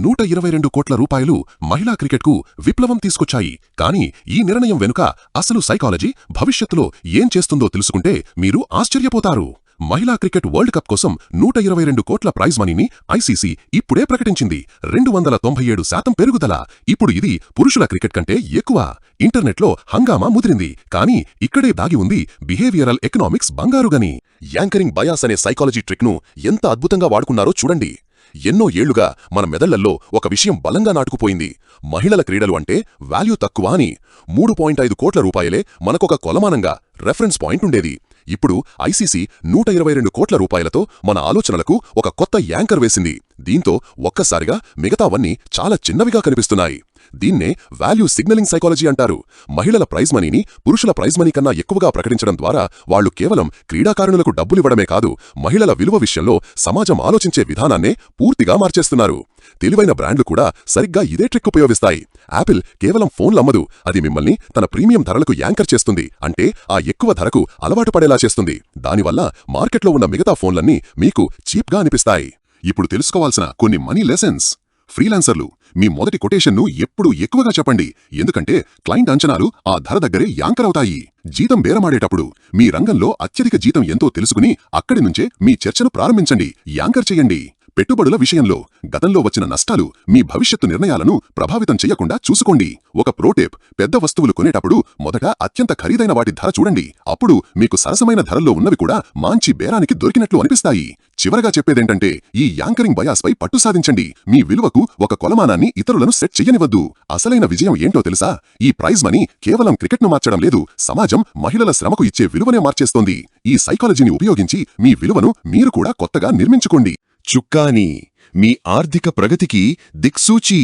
122 కోట్ల రూపాయలు మహిళా క్రికెట్కు విప్లవం తీసుకొచ్చాయి. కానీ ఈ నిర్ణయం వెనుక అసలు సైకాలజీ, భవిష్యత్తులో ఏం చేస్తుందో తెలుసుకుంటే మీరు ఆశ్చర్యపోతారు. మహిళా క్రికెట్ వరల్డ్ కప్ కోసం 122 కోట్ల ప్రైజ్ మనీని ఐసీసీ ఇప్పుడే ప్రకటించింది. 297% పెరుగుదల. ఇప్పుడు ఇది పురుషుల క్రికెట్ కంటే ఎక్కువ. ఇంటర్నెట్లో హంగామా ముదిరింది. కానీ ఇక్కడే దాగి ఉంది బిహేవియరల్ ఎకనామిక్స్ బంగారుగని. యాంకరింగ్ బయాస్ అనే సైకాలజీ ట్రిక్ను ఎంత అద్భుతంగా వాడుకున్నారో చూడండి. ఎన్నో ఏళ్లుగా మన మెదళ్లల్లో ఒక విషయం బలంగా నాటుకుపోయింది. మహిళల క్రీడలు అంటే వాల్యూ తక్కువ అని. 3.5 కోట్ల రూపాయలే మనకొక కొలమానంగా, రెఫరెన్స్ పాయింట్ ఉండేది. ఇప్పుడు ఐసీసీ 122 కోట్ల రూపాయలతో మన ఆలోచనలకు ఒక కొత్త యాంకర్ వేసింది. దీంతో ఒక్కసారిగా మిగతావన్నీ చాలా చిన్నవిగా కనిపిస్తున్నాయి. దీన్నే వాల్యూ సిగ్నలింగ్ సైకాలజీ అంటారు. మహిళల ప్రైజ్ మనీని పురుషుల ప్రైజ్ మనీ కన్నా ఎక్కువగా ప్రకటించడం ద్వారా వాళ్లు కేవలం క్రీడాకారుణులకు డబ్బులివ్వడమే కాదు, మహిళల విలువ విషయంలో సమాజం ఆలోచించే విధానాన్నే పూర్తిగా మార్చేస్తున్నారు. తెలివైన బ్రాండ్లు కూడా సరిగ్గా ఇదే ట్రిక్ ఉపయోగిస్తాయి. యాపిల్ కేవలం ఫోన్లమ్మదు, అది మిమ్మల్ని తన ప్రీమియం ధరలకు యాంకర్ చేస్తుంది. అంటే ఆ ఎక్కువ ధరకు అలవాటు పడేలా చేస్తుంది. దానివల్ల మార్కెట్లో ఉన్న మిగతా ఫోన్లన్నీ మీకు చీప్గా అనిపిస్తాయి. ఇప్పుడు తెలుసుకోవాల్సిన కొన్ని మనీ లెసన్స్. ఫ్రీలాన్సర్లు, మీ మొదటి కొటేషన్ను ఎప్పుడూ ఎక్కువగా చెప్పండి. ఎందుకంటే క్లయింట్ అంచనాలు ఆ ధర దగ్గరే యాంకర్ అవుతాయి. జీతం బేరమాడేటప్పుడు మీ రంగంలో అత్యధిక జీతం ఎంతో తెలుసుకుని అక్కడి నుంచే మీ చర్చను ప్రారంభించండి. యాంకర్ చెయ్యండి. పెట్టుబడుల విషయంలో గతంలో వచ్చిన నష్టాలు మీ భవిష్యత్తు నిర్ణయాలను ప్రభావితం చెయ్యకుండా చూసుకోండి. ఒక ప్రోటేప్, పెద్ద వస్తువులు కొనేటప్పుడు మొదట అత్యంత ఖరీదైన వాటి ధర చూడండి. అప్పుడు మీకు సరసమైన ధరల్లో ఉన్నవి కూడా మంచి బేరానికి దొరికినట్లు అనిపిస్తాయి. చివరగా చెప్పేదేంటంటే, ఈ యాంకరింగ్ బయాస్పై పట్టు సాధించండి. మీ విలువకు ఒక కొలమానాన్ని ఇతరులను సెట్ చెయ్యనివద్దు. అసలైన విజయం ఏంటో తెలుసా? ఈ ప్రైజ్ మనీ కేవలం క్రికెట్ను మార్చడం లేదు, సమాజం మహిళల శ్రమకు ఇచ్చే విలువనే మార్చేస్తోంది. ఈ సైకాలజీని ఉపయోగించి మీ విలువను మీరు కూడా కొత్తగా నిర్మించుకోండి. చుక్కాని, మీ ఆర్థిక ప్రగతికి దిక్సూచి.